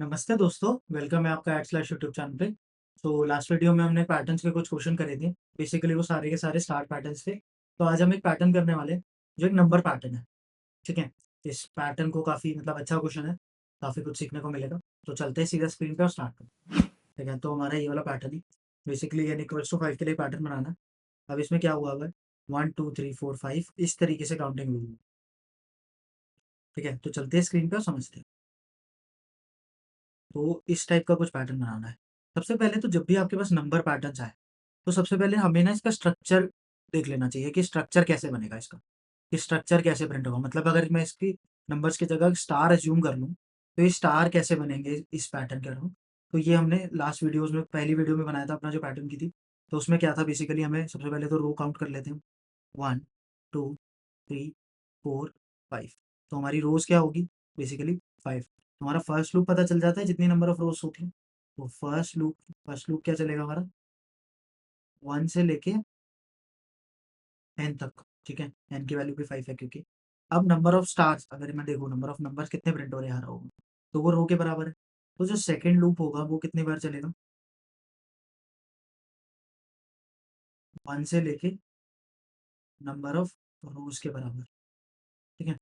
नमस्ते दोस्तों, वेलकम है आपका @ यूट्यूब चैनल पे। तो लास्ट वीडियो में हमने पैटर्न्स के कुछ क्वेश्चन करे थे। बेसिकली वो सारे के सारे स्टार पैटर्न्स थे। तो आज हम एक पैटर्न करने वाले हैं, जो एक नंबर पैटर्न है, ठीक है? इस पैटर्न को काफ़ी मतलब अच्छा क्वेश्चन है, काफ़ी कुछ सीखने को मिलेगा। तो चलते हैं सीधा स्क्रीन पे और स्टार्ट करते हैं, ठीक है? तो हमारा ये वाला पैटर्न ही बेसिकली n = 5 के लिए पैटर्न बनाना है। अब इसमें क्या हुआ हुआ है 1 2 3 4 5 इस तरीके से काउंटिंग हुई है, ठीक है? तो चलते हैं स्क्रीन पे और समझते हैं। तो इस टाइप का कुछ पैटर्न बनाना है। सबसे पहले तो जब भी आपके पास नंबर पैटर्न्स आए, तो सबसे पहले हमें ना इसका स्ट्रक्चर देख लेना चाहिए कि स्ट्रक्चर कैसे बनेगा इसका, कि स्ट्रक्चर कैसे प्रिंट होगा। मतलब अगर मैं इसकी नंबर्स की जगह स्टार अज़्यूम कर लूँ, तो ये स्टार कैसे बनेंगे इस पैटर्न के अराउंड। तो ये हमने लास्ट वीडियोज़ में पहली वीडियो में बनाया था अपना जो पैटर्न की थी। तो उसमें क्या था बेसिकली हमें सबसे पहले तो रो काउंट कर लेते हैं। 1 2 3 4 5 तो हमारी रोज़ क्या होगी बेसिकली 5। हमारा फर्स्ट लूप पता चल जाता है जितनी नंबर ऑफ रोज़ होती हैं। तो फर्स्ट लूप क्या चलेगा हमारा 1 से लेके n तक, ठीक है? n की वैल्यू भी 5 है क्योंकि अब नंबर ऑफ स्टार्स अगर मैं देखूँ नंबर ऑफ नंबर्स कितने प्रिंट हो रहे हैं हर रो में, तो वो रो के बराबर है। तो जो सेकंड लूप होगा वो कितनी बार चलेगा 1 से लेके नंबर ऑफ रोज़ के बराबर, ठीक है?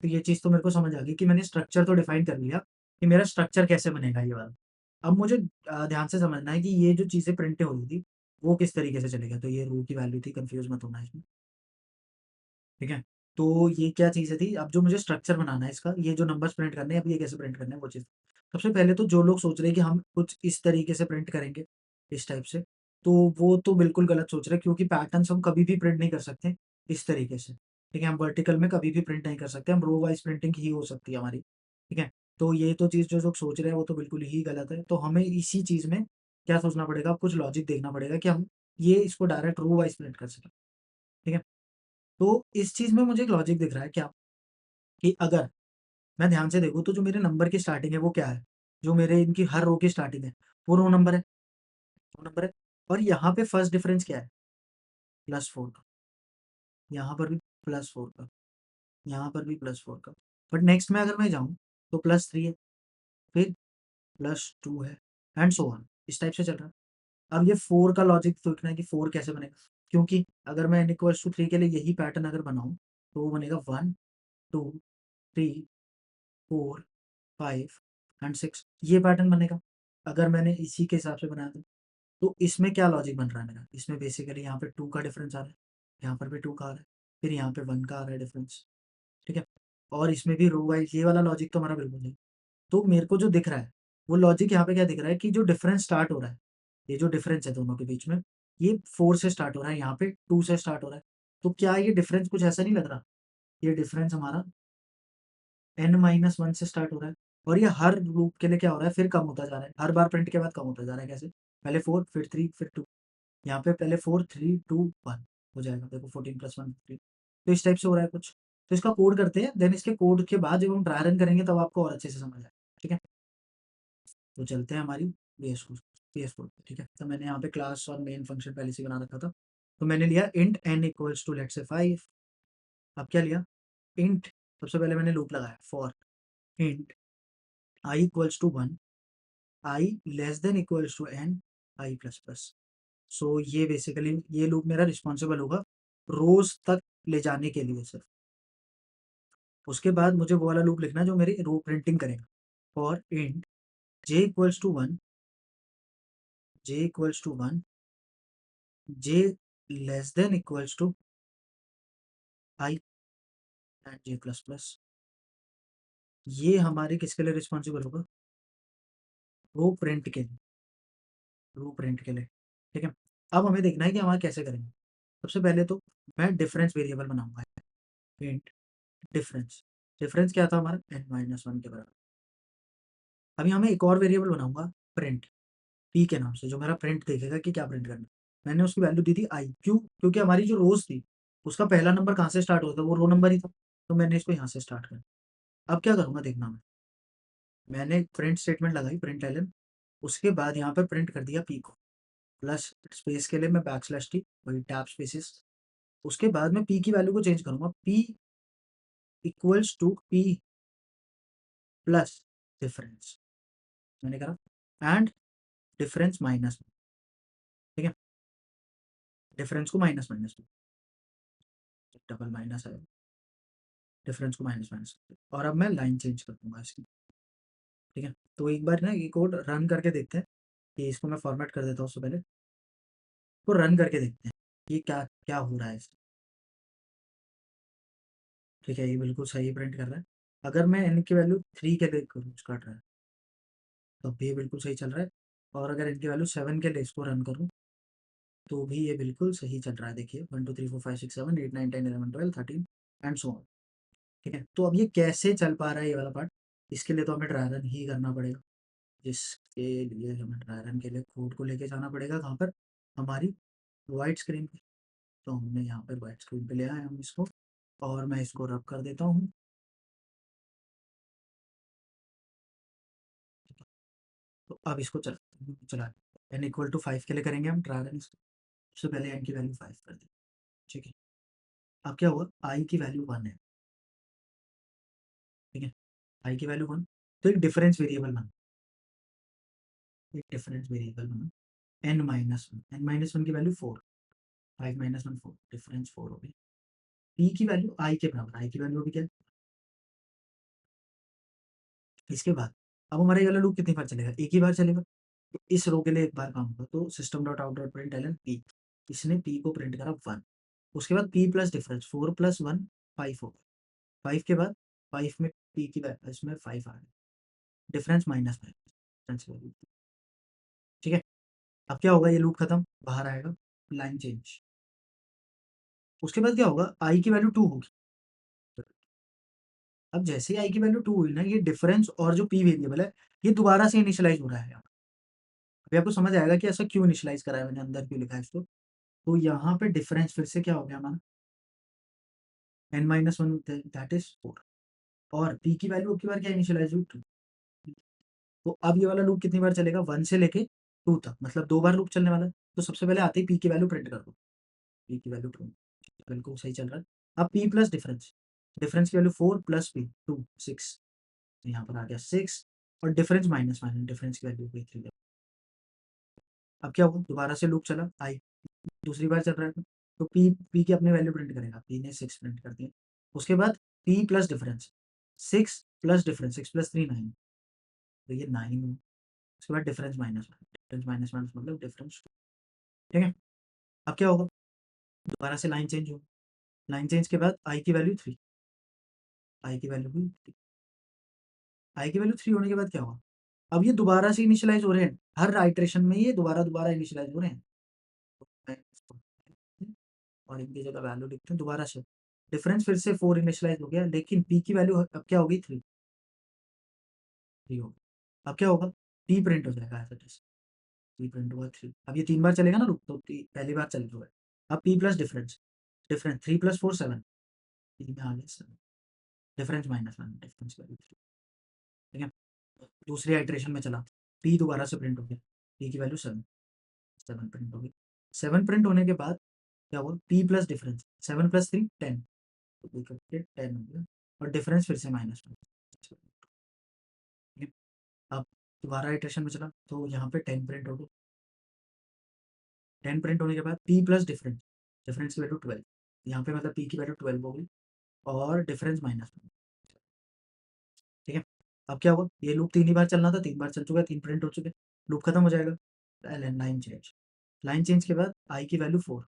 तो ये चीज़ तो मेरे को समझ आ गई कि मैंने स्ट्रक्चर तो डिफाइन कर लिया कि मेरा स्ट्रक्चर कैसे बनेगा ये वाला। अब मुझे ध्यान से समझना है कि ये जो चीज़ें प्रिंट हो रही थी, वो किस तरीके से चलेगा। तो ये रो की वैल्यू थी, कन्फ्यूज़ मत होना इसमें, ठीक है? तो ये क्या चीज़ें थी, अब जो मुझे स्ट्रक्चर बनाना है इसका, ये जो नंबर्स प्रिंट करने हैं, अब ये कैसे प्रिंट करने हैं वो चीज़। सबसे पहले तो जो लोग सोच रहे हैं कि हम कुछ इस तरीके से प्रिंट करेंगे, इस टाइप से, तो वो तो बिल्कुल गलत सोच रहे हैं क्योंकि पैटर्न्स हम कभी भी प्रिंट नहीं कर सकते इस तरीके से, ठीक है? हम वर्टिकल में कभी भी प्रिंट नहीं कर सकते, हम रो वाइज़ प्रिंटिंग ही हो सकती है हमारी, ठीक है? तो ये तो चीज़ जो लोग सोच रहे हैं वो तो बिल्कुल ही गलत है। तो हमें इसी चीज़ में क्या सोचना पड़ेगा, अब कुछ लॉजिक देखना पड़ेगा कि हम ये इसको डायरेक्ट रो वाइज़ प्रिंट कर सकें, ठीक है? तो इस चीज़ में मुझे एक लॉजिक दिख रहा है क्या, कि अगर मैं ध्यान से देखूँ तो जो मेरे नंबर की स्टार्टिंग है वो क्या है? जो मेरे इनकी हर रो की स्टार्टिंग है, वो रो नंबर है और यहाँ पे फर्स्ट डिफरेंस क्या है? +4 का, यहाँ पर भी +4 का, यहाँ पर भी +4 का। बट नेक्स्ट में अगर मैं जाऊँ तो +3 है, फिर +2 है एंड सो ऑन इस टाइप से चल रहा है। अब ये 4 का लॉजिक देखना है कि 4 कैसे बनेगा? क्योंकि अगर मैं n = 3 के लिए यही पैटर्न अगर बनाऊँ, तो वो बनेगा 1 2 3 4 5 एंड 6 ये पैटर्न बनेगा। अगर मैंने इसी के हिसाब से बनाया तो इसमें क्या लॉजिक बन रहा है मेरा? इसमें बेसिकली यहाँ पे 2 का डिफरेंस आ रहा है, यहाँ पर भी 2 का आ रहा है, फिर यहाँ पे 1 का आ रहा है डिफरेंस, ठीक है? और इसमें भी रो वाइज़ ये वाला लॉजिक तो हमारा बिल्कुल नहीं। तो मेरे को जो दिख रहा है, वो लॉजिक यहाँ पे क्या दिख रहा है कि जो डिफरेंस स्टार्ट हो रहा है, ये जो डिफरेंस है दोनों के बीच में, ये 4 से स्टार्ट हो रहा है, यहाँ पे 2 से स्टार्ट हो रहा है। तो क्या ये डिफरेंस कुछ ऐसा नहीं लग रहा? ये डिफरेंस हमारा n-1 से स्टार्ट हो रहा है और ये हर लूप के लिए क्या हो रहा है फिर कम होता जा रहा है। हर बार प्रिंट के बाद कम होता जा रहा है कैसे? पहले 4 फिर 3 फिर 2 यहाँ पे पहले 4 3 2 1 हो जाएगा। देखो 14 + 1 15 तो इस टाइप से हो रहा है कुछ। तो इसका कोड करते हैं देन इसके कोड के बाद जब हम ड्राई रन करेंगे तब आपको और अच्छे से समझ आएगा। ठीक है? तो चलते हैं हमारी पीएस कोड पे, ठीक है? तो मैंने यहाँ पे क्लास और मेन फंक्शन पहले से बना रखा था। तो मैंने लिया इंट n = लेट्स से 5। अब क्या लिया? इंट सबसे पहले मैंने लूप लगाया for int i = 1 i <= n i++। सो ये बेसिकली ये लूप मेरा रिस्पॉन्सिबल होगा रोज़ तक ले जाने के लिए सिर्फ। उसके बाद मुझे वो वाला लूप लिखना है जो मेरी रो प्रिंटिंग करेगा। For int j = 1 j = 1 j <= i and j++। ये हमारे किसके लिए रिस्पॉन्सिबल होगा? रो प्रिंट के लिए, रो प्रिंट के लिए, ठीक है? अब हमें देखना है कि हम वहाँ कैसे करेंगे। सबसे पहले तो मैं डिफरेंस वेरिएबल बनाऊँगा। इंट डिफरेंस, डिफरेंस क्या था हमारा n-1 के बराबर। अभी हमें एक और वेरिएबल बनाऊँगा प्रिंट, p के नाम से जो मेरा प्रिंट देखेगा कि क्या प्रिंट करना है। मैंने उसकी वैल्यू दी थी i क्यों? क्योंकि हमारी जो रोज़ थी, उसका पहला नंबर कहाँ से स्टार्ट होता था? वो रो नंबर ही था। तो मैंने इसको यहाँ से स्टार्ट करा। अब क्या करूँगा देखना मैंने एक प्रिंट स्टेटमेंट लगाई println उसके बाद यहाँ पे प्रिंट कर दिया p को, प्लस स्पेस के लिए मैं बैकस्लैश t वही टैब स्पेसेस। उसके बाद मैं p की वैल्यू को चेंज करूँगा p p प्लस डिफरेंस। मैंने करा एंड डिफरेंस माइनस, ठीक है, डिफरेंस को माइनस माइनस, डबल माइनस है, डिफरेंस को माइनस माइनस, और अब मैं लाइन चेंज कर दूंगा इसकी, ठीक है। तो एक बार ना ये कोड रन करके देखते हैं, कि इसको मैं फॉर्मेट कर देता हूँ उससे पहले, तो रन करके देखते हैं कि क्या क्या हो रहा है इसमें। ठीक है, ये बिल्कुल सही प्रिंट कर रहा है। अगर मैं n की वैल्यू 3 के लिए करूँ, काट रहा है, तो अब भी ये बिल्कुल सही चल रहा है। और अगर n की वैल्यू 7 के लिए इसको रन करूँ, तो भी ये बिल्कुल सही चल रहा है। देखिए 1 2 3 4 5 6 7 8 9 10 11 12 13 एंड सो ऑन, ठीक है। तो अब ये कैसे चल पा रहा है ये वाला पार्ट, इसके लिए तो हमें ड्राई रन ही करना पड़ेगा, जिसके लिए हमें ड्राई रन के लिए कोड को लेके जाना पड़ेगा कहाँ पर, हमारी वाइट स्क्रीन पे। तो हमने यहाँ पर वाइट स्क्रीन पे ले आए हम इसको, और मैं इसको रब कर देता हूँ। तो अब इसको चला n इक्वल टू 5 के लिए करेंगे हम ड्राई रन इसको। सबसे पहले n की वैल्यू 5 कर दी, ठीक है। अब क्या हुआ, i की वैल्यू 1 है, ठीक है, i की वैल्यू 1। तो एक डिफरेंस वेरिएबल बना, एक डिफरेंस वेरिएबल बना, n-1 की वैल्यू 4, 5 माइनस 1 4, डिफरेंस 4 हो गई। p की वैल्यू i के बराबर, i की वैल्यू अभी क्या है। इसके बाद अब हमारा ये वाला लूप कितनी बार चलेगा, एक ही बार चलेगा। तो इस रो के लिए एक बार काम होगा, तो system dot out dot println p, इसने p को प्रिंट करा 1। उसके बाद p प्लस डिफरेंस 4 प्लस 1 5 हो गया, 5 के बाद 5 में p की वैल्यू इसमें 5 आ गया, डिफरेंस माइनस 5, डिफरेंस वैल्यू, ठीक है। अब क्या होगा, ये लूप खत्म, बाहर आएगा, लाइन चेंज। उसके बाद क्या होगा, i की वैल्यू 2 होगी। अब जैसे ही आई की वैल्यू 2 हुई ना, ये डिफरेंस और जो p वेरिएबल है, ये दोबारा से इनिशियलाइज हो रहा है। अभी आपको समझ आएगा कि ऐसा क्यों इनिशियलाइज करा है मैंने, अंदर क्यों लिखा है इसको। तो यहाँ पे डिफरेंस फिर से क्या हो गया हमारा, n-1 दैट इज 4, और p की वैल्यू अब की बार क्या इनिशियलाइज हुई 2। तो अब ये वाला लूप कितनी बार चलेगा, 1 से लेके 2 तक, मतलब 2 बार लूप चलने वाला है। तो सबसे पहले आते ही p की वैल्यू प्रिंट कर दो, p की वैल्यू 2, बिल्कुल सही चल रहा है। अब p प्लस डिफरेंस, डिफरेंस की वैल्यू 4 प्लस p 2 6, यहाँ पर आ गया 6, और डिफरेंस माइनस माइनस, डिफरेंस की वैल्यू 3। अब क्या हुआ, दोबारा से लूप चला, आई दूसरी बार चल रहा है, तो पी की अपने वैल्यू प्रिंट करेगा, पी ने 6 प्रिंट कर दिया। उसके बाद P plus difference, 6 plus difference 6 plus 3 9, तो ये 9 है। उसके बाद difference minus, difference minus minus मतलब डिफरेंस, ठीक है। अब क्या होगा, दोबारा से लाइन चेंज होगी, लाइन चेंज के बाद आई की वैल्यू 3, आई की वैल्यू हुई, आई की वैल्यू 3 होने के बाद क्या होगा, अब ये दोबारा से इनिशियलाइज हो रहे हैं, हर आइट्रेशन में ये दोबारा दोबारा इनिशियलाइज हो रहे हैं। तो मैं इसको, और इनकी जगह वैल्यू लिखते हैं दोबारा से, डिफरेंस फिर से 4 इनिशियलाइज हो गया, लेकिन पी की वैल्यू अब क्या होगी 3, 3 होगी। अब क्या होगा, टी प्रिंट हो जाएगा ऐसा, टी प्रिंट हुआ 3। अब ये 3 बार चलेगा ना लूप, तो पहली बार चल रहा है। अब P plus difference, difference 3 plus 4 7, में आ गया 7, डिफरेंस माइनस 1, डिफरेंस वैल्यू 3, ठीक है। दूसरी आइट्रेशन में चला, पी दोबारा से प्रिंट हो गया, पी की वैल्यू 7, 7 प्रिंट हो गई। 7 प्रिंट होने के बाद क्या हुआ, पी प्लस डिफरेंस 7 प्लस 3 10, तो पी करके 10 हो गया, और डिफरेंस फिर से माइनस 1, ठीक है। अब दोबारा आइट्रेशन में चला, तो यहाँ पे 10 प्रिंट हो गया, 10 प्रिंट होने के बाद पी प्लस डिफरेंस, डिफरेंस की वैल्यू 12, यहाँ पे मतलब पी की वैल्यू 12 हो गई, और डिफरेंस माइनस 1, ठीक है। अब क्या हुआ, ये लूप 3 ही बार चलना था, 3 बार चल चुका है, 3 प्रिंट हो चुके, लूप खत्म हो जाएगा। लाइन चेंज, लाइन चेंज के बाद आई की वैल्यू 4,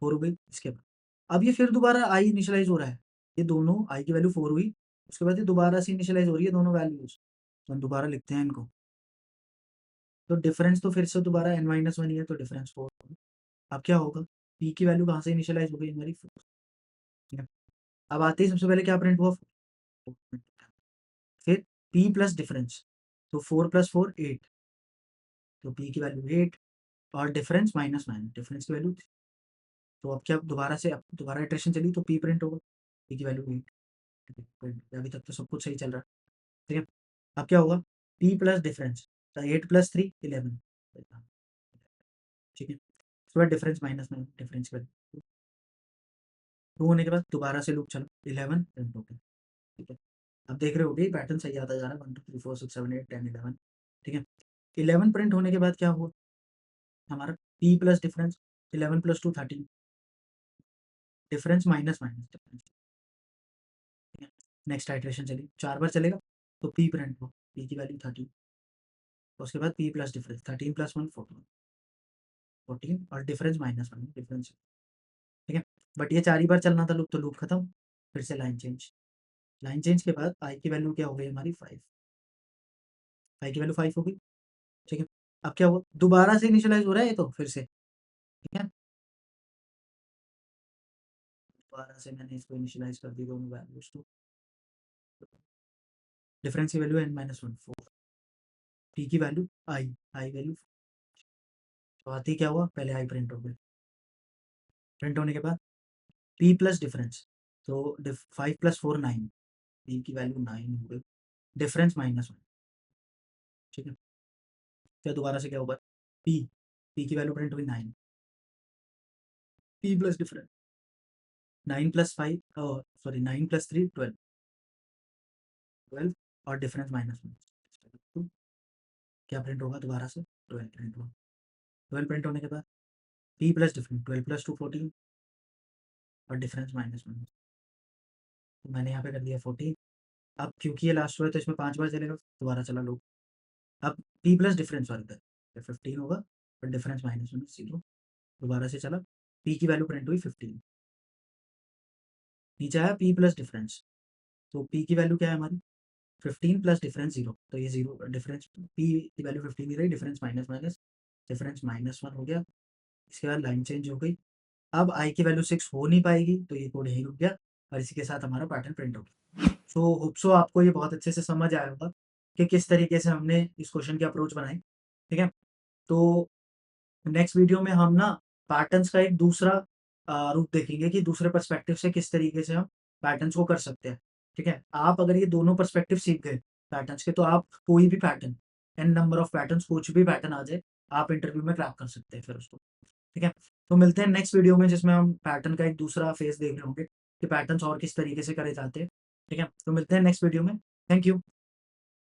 4 हो गई। इसके बाद अब ये फिर दोबारा आई इनिशियलाइज हो रहा है, ये दोनों आई की वैल्यू 4 हुई, उसके बाद ये दोबारा से इनिशियलाइज हो रही है दोनों वैल्यूज, तो हम दोबारा लिखते हैं इनको। तो डिफरेंस तो फिर से दोबारा n-1 ही है, तो डिफरेंस 4। अब क्या होगा, p की वैल्यू कहाँ से इनिशियलाइज हो गई हमारी 4, ठीक है। अब आते ही सबसे पहले क्या प्रिंट हुआ, 4, फिर p प्लस डिफरेंस, तो 4 प्लस 4 8, तो p की वैल्यू 8, और डिफरेंस माइनस 9, डिफरेंस की वैल्यू 3। तो अब क्या, दोबारा से अब दोबारा इटरेशन चली, तो p प्रिंट होगा, p की वैल्यू 8, अभी तक तो सब कुछ सही चल रहा है, ठीक है। अब क्या होगा, p प्लस डिफरेंस, तो 8 प्लस 3 11, ठीक है। उसके बाद डिफरेंस माइनस 9, डिफरेंस की वैल्यू 2 होने के बाद दोबारा से लूप चला, 11 प्रिंट हो गया, ठीक है। अब देख रहे होगे पैटर्न सही आता जा रहा है, 1 2 3 4 6 7 8 10 11, ठीक है। 11 प्रिंट होने के बाद क्या हुआ हमारा, p plus difference, 11 plus 2 13, difference minus minus difference, ठीक है। नेक्स्ट आइट्रेशन चली 4 बार चलेगा तो p प्रिंट हो, p की वैल्यू 13, उसके बाद p प्लस डिफरेंस 13 प्लस 1 14, 14 और डिफरेंस माइनस 1 डिफरेंस, ठीक है। बट ये 4 ही बार चलना था लूप, तो लूप खत्म, फिर से लाइन चेंज, लाइन चेंज के बाद i की वैल्यू क्या हो गई हमारी 5, i की वैल्यू 5 हो गई, ठीक है। अब क्या हुआ, दोबारा से इनिशियलाइज हो रहा है ये तो फिर से, ठीक है। दोबारा से मैंने इसको इनिशियलाइज कर दी दोनों वैल्यूज को, डिफरेंस की वैल्यू n माइनस 1 4, p की वैल्यू i वैल्यू, तो आती क्या हुआ, पहले i प्रिंट हो गई, प्रिंट होने के बाद p प्लस डिफरेंस, तो 5 प्लस 4 9, p की वैल्यू 9 हो गई, डिफरेंस माइनस 1, ठीक है। फिर दोबारा से क्या होगा, p की वैल्यू प्रिंट हुई 9, p plus difference 9 plus 5, sorry 9 plus 3 12, 12 और डिफरेंस माइनस 1, क्या प्रिंट होगा दोबारा से, 12 प्रिंट होगा, 12 प्रिंट होने के बाद p प्लस डिफरेंस 12 प्लस 2 14 और डिफरेंस माइनस 1, तो मैंने यहाँ पे कर दिया 14। अब क्योंकि ये लास्ट हुआ है तो इसमें 5 बार चलेगा, दोबारा चला लो, अब p प्लस डिफरेंस वाले पे 15 होगा और डिफरेंस माइनस 1 0, दोबारा से चला, p की वैल्यू प्रिंट हुई 15, नीचे आया p प्लस डिफरेंस, तो p की वैल्यू क्या है हमारी 15 प्लस डिफरेंस 0, तो ये 0 डिफरेंस, p की वैल्यू 15 ही रही, difference minus minus, difference minus 1 हो गया, इसके बाद लाइन चेंज हो गई, अब i की वैल्यू 6 हो नहीं पाएगी तो ये कोड यहीं रुक गया और इसी के साथ हमारा पैटर्न प्रिंट हो गया। सो होप सो आपको ये बहुत अच्छे से समझ आया होगा कि किस तरीके से हमने इस क्वेश्चन की अप्रोच बनाई, ठीक है। तो नेक्स्ट वीडियो में हम ना पैटर्न्स का एक दूसरा रूप देखेंगे कि दूसरे पर्सपेक्टिव से किस तरीके से हम पैटर्न्स को कर सकते हैं, ठीक है। आप अगर ये दोनों पर्सपेक्टिव सीख गए पैटर्न्स के, तो आप कोई भी pattern, n number of patterns, कुछ भी पैटर्न आ जाए आप इंटरव्यू में क्रैक कर सकते हैं फिर उसको, ठीक है। तो मिलते हैं नेक्स्ट वीडियो में जिसमें हम पैटर्न का एक दूसरा फेस देख रहे होंगे कि पैटर्न्स और किस तरीके से करे जाते हैं, ठीक है। तो मिलते हैं नेक्स्ट वीडियो में, थैंक यू।